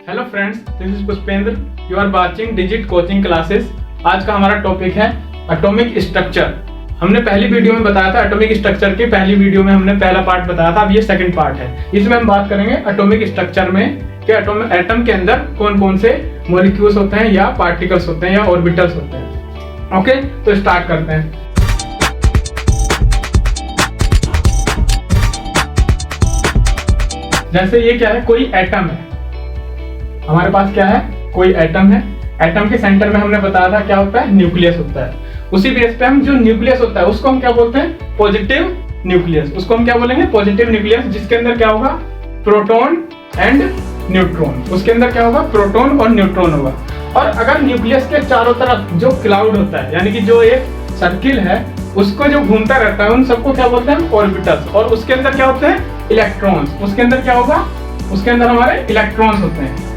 Hello friends, this is Pushpendra. You are watching digit coaching classes. आज का हमारा topic है एटॉमिक स्ट्रक्चर। हमने पहली वीडियो में बताया था एटॉमिक स्ट्रक्चर की, पहली वीडियो में हमने पहला पार्ट बताया था, अब ये सेकंड पार्ट है। इसमें हम बात करेंगे एटॉमिक स्ट्रक्चर में कि एटम के अंदर कौन कौन से मॉलिक्यूल्स होते हैं या पार्टिकल्स होते हैं या ऑर्बिटल्स होते हैं। ओके, तो स्टार्ट करते हैं। जैसे ये क्या है, कोई एटम है, हमारे पास क्या है, कोई एटम है। एटम के सेंटर में हमने बताया था क्या होता है, न्यूक्लियस होता है। उसी बेस पे हम जो न्यूक्लियस होता है उसको हम क्या बोलते हैं, पॉजिटिव न्यूक्लियस। उसको हम क्या बोलेंगे, पॉजिटिव न्यूक्लियस, जिसके अंदर क्या होगा, प्रोटॉन एंड न्यूट्रॉन। उसके अंदर क्या होगा, प्रोटॉन और न्यूट्रॉन होगा। और अगर न्यूक्लियस के चारों तरफ जो क्लाउड होता है, यानी कि जो एक सर्किल है उसको जो घूमता रहता है, उन सबको क्या बोलते हैं, ऑर्बिटल्स। और उसके अंदर क्या होते हैं, इलेक्ट्रॉन्स। उसके अंदर क्या होगा, उसके अंदर हमारे इलेक्ट्रॉन्स होते हैं।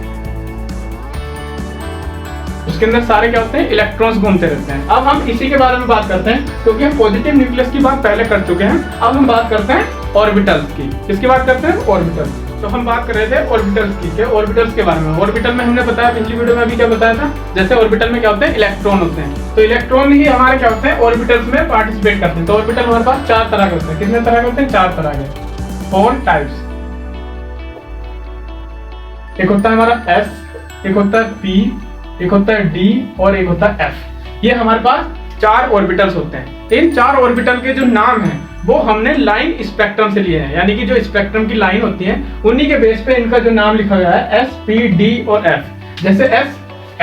उसके अंदर सारे क्या होते हैं, इलेक्ट्रॉन्स घूमते रहते हैं। अब हम इसी के बारे में बात करते हैं, क्योंकि हम पॉजिटिव न्यूक्लियस की बात पहले कर चुके हैं। अब हम बात करते हैं ऑर्बिटल्स की। किसकी बात करते हैं, ऑर्बिटल्स। तो हम बात कर रहे थे ऑर्बिटल्स की, ऑर्बिटल्स के बारे में। ऑर्बिटल में हमने बताया, पिछली वीडियो में अभी क्या बताया था, जैसे ऑर्बिटल में क्या होते हैं, इलेक्ट्रॉन होते हैं। तो इलेक्ट्रॉन ही हमारे क्या होते हैं, ऑर्बिटल्स में पार्टिसिपेट करते हैं। तो ऑर्बिटल हमारे पास 4 तरह के होते हैं। कितने तरह के होते हैं, 4 तरह के, 4 टाइप्स। एक होता है हमारा S, एक होता है P, एक होता है D और एक होता है F। ये हमारे पास 4 ऑर्बिटल्स होते हैं। इन 4 ऑर्बिटल के जो नाम हैं वो हमने लाइन स्पेक्ट्रम से लिए हैं, यानी कि जो स्पेक्ट्रम की लाइन होती है उन्हीं के बेस पे इनका जो नाम लिखा गया है S, P, D और F। जैसे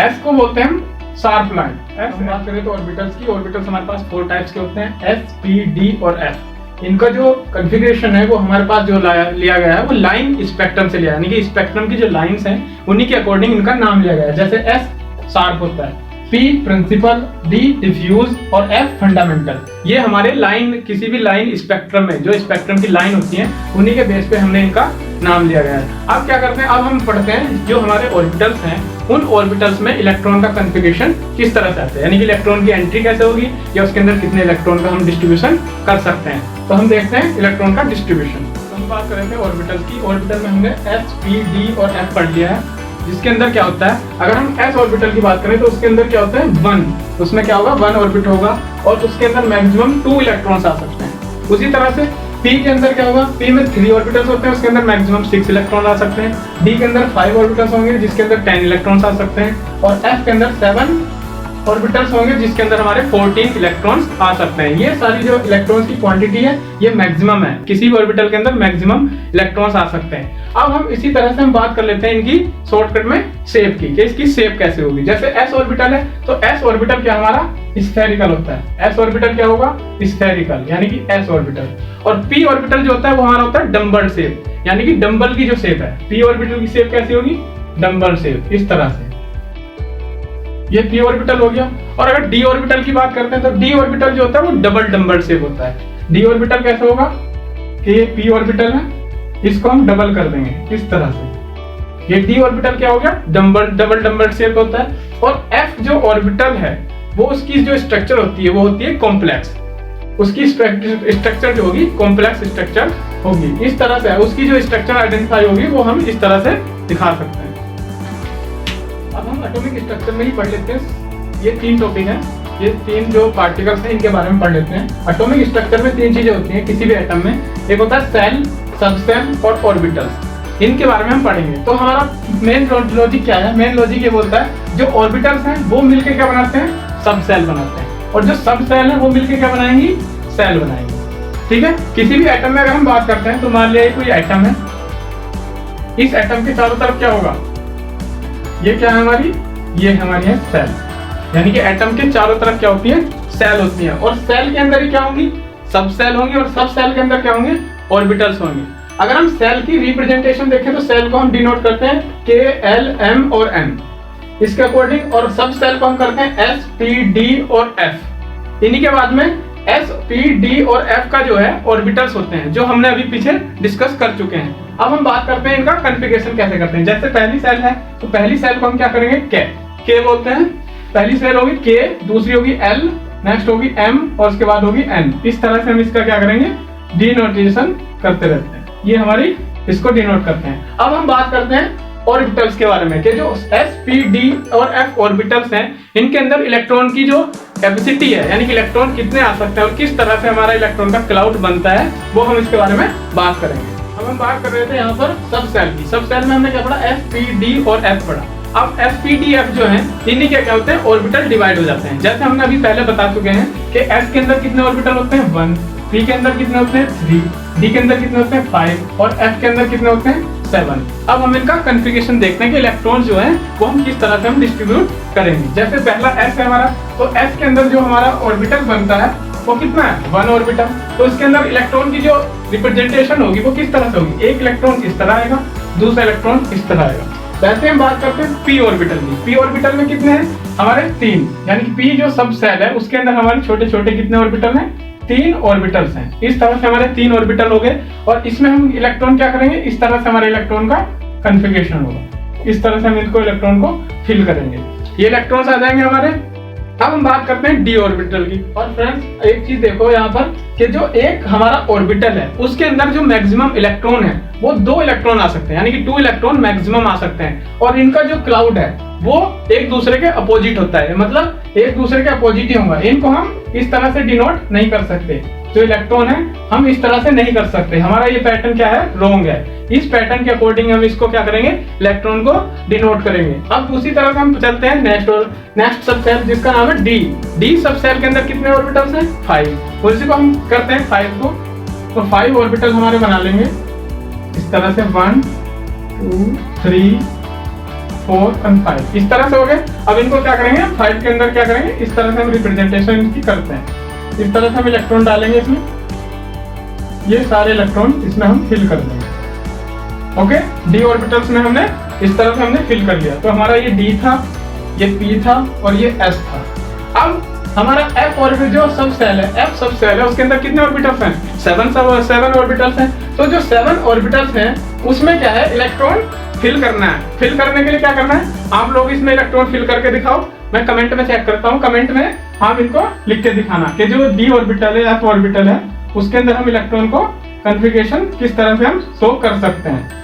S को बोलते हैं हम शार्प लाइन। S बात करें तो ऑर्बिटल्स की, ऑर्बिटल्स हमारे पास 4 टाइप्स के होते हैं, S, P, D और F। इनका जो कॉन्फ़िगरेशन है वो हमारे पास जो लिया गया है वो लाइन स्पेक्ट्रम से लिया है, यानी कि स्पेक्ट्रम की जो लाइंस हैं उन्हीं के अकॉर्डिंग इनका नाम लिया गया है। जैसे S शार्प होता है, P प्रिंसिपल, D डिफ्यूज और F फंडामेंटल। ये हमारे लाइन, किसी भी लाइन स्पेक्ट्रम में जो स्पेक्ट्रम की लाइन होती है उन्हीं के बेस पे हमने इनका नाम लिया गया है। अब क्या करते हैं, अब हम पढ़ते हैं जो हमारे ऑर्बिटल्स हैं, उन ऑर्बिटल्स में इलेक्ट्रॉन का कॉन्फ़िगरेशन किस तरह से आता है, यानी कि इलेक्ट्रॉन की एंट्री कैसे होगी या उसके अंदर कितने इलेक्ट्रॉन का हम डिस्ट्रीब्यूशन कर सकते हैं। तो हम देखते हैं इलेक्ट्रॉन का डिस्ट्रीब्यूशन। हम बात कर रहे थे ऑर्बिटल की। ऑर्बिटल में हमने S, P, D और F पढ़ लिया है। जिसके अंदर क्या होता है, अगर हम S ऑर्बिटल की बात करें तो उसके अंदर क्या होता है, 1। उसमें क्या होगा, 1 ऑर्बिट होगा और उसके अंदर मैक्सिमम 2 इलेक्ट्रॉन्स आ सकते हैं। उसी तरह से P के अंदर क्या होगा, P में 3 ऑर्बिटल्स होते हैं, उसके अंदर मैक्सिमम 6 इलेक्ट्रॉन आ सकते हैं। D के अंदर 5 ऑर्बिटल्स होंगे जिसके अंदर 10 इलेक्ट्रॉन्स आ सकते हैं। और F के अंदर 7 ऑर्बिटल्स होंगे जिसके अंदर हमारे 14 इलेक्ट्रॉन्स आ सकते हैं। ये सारी जो इलेक्ट्रॉन्स की क्वांटिटी है ये मैक्सिमम है, किसी भी ऑर्बिटल के अंदर मैक्सिमम इलेक्ट्रॉन्स आ सकते हैं। अब हम इसी तरह से हम बात कर लेते हैं इनकी शॉर्टकट में शेप की, कि इसकी शेप कैसे होगी। जैसे S ऑर्बिटल है तो S ऑर्बिटल क्या हमारा स्फेरिकल होता है। S ऑर्बिटल क्या होगा, स्फेरिकल, यानी कि S ऑर्बिटल। और P ऑर्बिटल जो होता है वो हमारा होता है डम्बल शेप, यानी कि डम्बल की जो शेप है। P ऑर्बिटल की शेप कैसी होगी, डम्बल शेप, इस तरह से। ये P ऑर्बिटल हो गया। और अगर D ऑर्बिटल की बात करते हैं तो D ऑर्बिटल जो होता है वो डबल डम्बल शेप होता है। D ऑर्बिटल कैसे होगा, कि ये P ऑर्बिटल है, इसको हम डबल कर देंगे इस तरह से। ये D ऑर्बिटल क्या हो गया, डबल डम्बल शेप होता है। और F जो ऑर्बिटल है वो उसकी जो स्ट्रक्चर होती है वो होती है कॉम्प्लेक्स। उसकी स्ट्रक्चर जो होगी कॉम्प्लेक्स स्ट्रक्चर होगी, इस तरह से। उसकी जो स्ट्रक्चर आइडेंटिफाई होगी वो हम इस तरह से दिखा सकते हैं। अब हम एटॉमिक स्ट्रक्चर में ही पढ़ लेते हैं। ये 3 टॉपिक हैं, ये 3 जो पार्टिकल्स हैं इनके बारे में पढ़ लेते हैं। एटॉमिक स्ट्रक्चर में 3 चीजें होती हैं किसी भी एटम में। एक होता है सेल, सबसेल और ऑर्बिटल्स। इनके बारे में हम पढ़ेंगे। तो हमारा मेन लॉजिक क्या है, मेन लॉजिक ये बोलता है जो ऑर्बिटल्स हैं वो मिलकर क्या बनाते हैं, सब सेल बनाते हैं। और जो सब सेल है वो मिलकर क्या बनाएंगी, सेल बनाएंगी। ठीक है। किसी भी एटम में अगर हम बात करते हैं तो मान लिया कोई एटम है, इस एटम के चारों तरफ क्या होगा, ये क्या है हमारी, ये हमारी है सेल। यानी कि एटम के चारों तरफ क्या होती है, सेल होती है। और सेल के अंदर ही क्या होंगी, सब सेल होंगी। और सब सेल के अंदर क्या होंगे, ऑर्बिटल्स होंगे। अगर हम सेल की रिप्रेजेंटेशन देखें तो सेल को हम डिनोट करते हैं K, L, M और N इसके अकॉर्डिंग। और सब सेल को हम करते हैं S, P, D और F। इन्हीं के बाद में S, P, D और F का जो है ऑर्बिटल्स होते हैं, जो हमने अभी पीछे डिस्कस कर चुके हैं। अब हम बात करते हैं इनका कॉन्फ़िगरेशन कैसे करते हैं। जैसे पहली सेल है तो पहली सेल को हम क्या करेंगे, K बोलते हैं। पहली सेल होगी K, दूसरी होगी L, नेक्स्ट होगी M और उसके बाद होगी N। इस तरह से हम इसका क्या करेंगे, डिनोटेशन करते रहते हैं। ये हमारी इसको डिनोट करते हैं। अब हम बात करते हैं ऑर्बिटल्स के बारे में कि जो s, p, d और f ऑर्बिटल्स हैं, इनके अंदर इलेक्ट्रॉन की जो कैपेसिटी है, यानी कि इलेक्ट्रॉन कितने आ सकते हैं और किस तरह से हमारा इलेक्ट्रॉन का क्लाउड बनता है, वो हम इसके बारे में बात करेंगे। अब हम बात कर रहे थे यहाँ पर सब सेल की। सब सेल में हमने क्या पढ़ा? s, p, d और f पढ़ा। अब s, p, d, f जो हैं, इन्हीं के क्या होते हैं? ऑर्बिटल डिवाइड हो जाते हैं। जैसे हमने अभी पहले बता चुके हैं कि s के अंदर कितने ऑर्बिटल होते हैं? 1, p के अंदर कितने होते हैं? 3, d के अंदर कितने होते हैं? 5 और f के अंदर कितने होते हैं? 7। अब हम इनका कॉन्फ़िगरेशन देखते हैं कि इलेक्ट्रॉन जो है वो हम किस तरह से हम डिस्ट्रीब्यूट करेंगे। जैसे पहला s है हमारा, तो s के अंदर जो हमारा ऑर्बिटल बनता है वो कितना है? 1 ऑर्बिटल। तो इसके अंदर इलेक्ट्रॉन की जो रिप्रेजेंटेशन होगी वो किस तरह से होगी? एक इलेक्ट्रॉन इस तरह आएगा, दूसरा इलेक्ट्रॉन इस तरह आएगा। वैसे हम बात करते हैं p ऑर्बिटल की। p ऑर्बिटल में कितने हैं? हमारे 3, यानी कि p जो सब सेल है उसके अंदर हमारे छोटे छोटे कितने ऑर्बिटल हैं? 3 ऑर्बिटल्स हैं। इस तरह से हमारे 3 ऑर्बिटल हो गए और इसमें हम इलेक्ट्रॉन क्या करेंगे? इस तरह से हमारे इलेक्ट्रॉन का कॉन्फ़िगरेशन होगा। इस तरह से हम इनको इलेक्ट्रॉन को फिल करेंगे, ये इलेक्ट्रॉन्स आ जाएंगे हमारे। अब हम बात करते हैं डी ऑर्बिटल की। और फ्रेंड्स एक चीज देखो यहाँ पर कि जो एक हमारा ऑर्बिटल है उसके अंदर जो मैक्सिमम इलेक्ट्रॉन है वो 2 इलेक्ट्रॉन आ सकते हैं, यानी कि 2 इलेक्ट्रॉन मैक्सिमम आ सकते हैं। और इनका जो क्लाउड है वो एक दूसरे के अपोजिट होता है, मतलब एक दूसरे के अपोजिट ही होगा। इनको हम इस तरह से डिनोट नहीं कर सकते। जो इलेक्ट्रॉन है हम इस तरह से नहीं कर सकते। हमारा ये पैटर्न क्या है? रॉन्ग है। इस पैटर्न के अकॉर्डिंग हम इसको क्या करेंगे? इलेक्ट्रॉन को डिनोट करेंगे। अब उसी तरह से हम चलते हैं नेक्स्ट सब सेल जिसका नाम है डी। डी सब सेल के अंदर कितने ऑर्बिटल्स हैं? 5। उसी को हम करते हैं 5 को, तो 5 ऑर्बिटल हमारे बना लेंगे इस तरह से 1, 2, 3, 4 और 5। इस तरह से हो गए। अब इनको क्या करेंगे? 5 के अंदर क्या करेंगे? इस तरह से हम रिप्रेजेंटेशन इनकी करते हैं। इस तरह से हम इलेक्ट्रॉन डालेंगे इसमें, ये सारे इलेक्ट्रॉन इसमें हम फिल कर देंगे। ओके, डी ऑर्बिटल्स में हमने इस तरह से हमने फिल कर लिया। तो हमारा ये डी था, ये पी था और ये एस था। अब हमारा एफ ऑर्बिटल जो सब सेल है, एफ सब सेल है, उसके अंदर कितने ऑर्बिटल्स हैं? 7 ऑर्बिटल्स हैं। तो जो 7 ऑर्बिटल्स हैं उसमें क्या है? इलेक्ट्रॉन फिल करना है। फिल करने के लिए क्या करना है? आप लोग इसमें इलेक्ट्रॉन फिल करके दिखाओ, मैं कमेंट में चेक करता हूँ। कमेंट में आप इनको लिख के दिखाना कि जो डी ऑर्बिटल है, एफ ऑर्बिटल है, उसके अंदर हम इलेक्ट्रॉन को कॉन्फ़िगरेशन किस तरह से हम शो कर सकते हैं।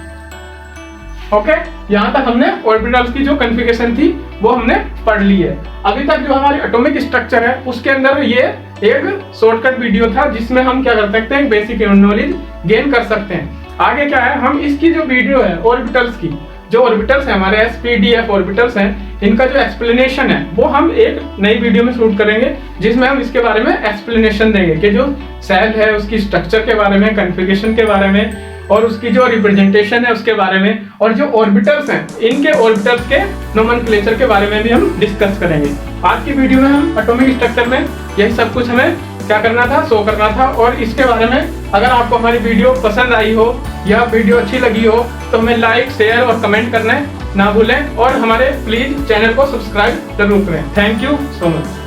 ओके, यहाँ तक हमने ऑर्बिटल्स की जो कॉन्फ़िगरेशन थी वो हमने पढ़ ली है। अभी तक जो हमारी एटॉमिक स्ट्रक्चर है उसके अंदर ये एक शॉर्टकट वीडियो था जिसमें हम क्या कर सकते हैं? बेसिक नॉलेज गेन कर सकते हैं। आगे क्या है? हम इसकी जो वीडियो है ऑर्बिटल्स की, जो ऑर्बिटल्स है हमारे s, p, d, f orbitals हैं, इनका जो एक्सप्लेनेशन है वो हम एक नई वीडियो में शूट करेंगे जिसमें हम इसके बारे में एक्सप्लेनेशन देंगे कि जो सेल है उसकी स्ट्रक्चर के बारे में, कॉन्फ़िगरेशन के बारे में और उसकी जो रिप्रेजेंटेशन है उसके बारे में, और जो ऑर्बिटल्स हैं इनके ऑर्बिटल्स के नोमेनक्लेचर के बारे में भी हम डिस्कस करेंगे। आज की वीडियो में हम एटॉमिक स्ट्रक्चर में यही सब कुछ हमें क्या करना था? शो करना था। और इसके बारे में अगर आपको हमारी वीडियो पसंद आई हो या वीडियो अच्छी लगी हो तो हमें लाइक, शेयर और कमेंट करना ना भूलें और हमारे प्लीज चैनल को सब्सक्राइब जरूर करें। Thank you so much.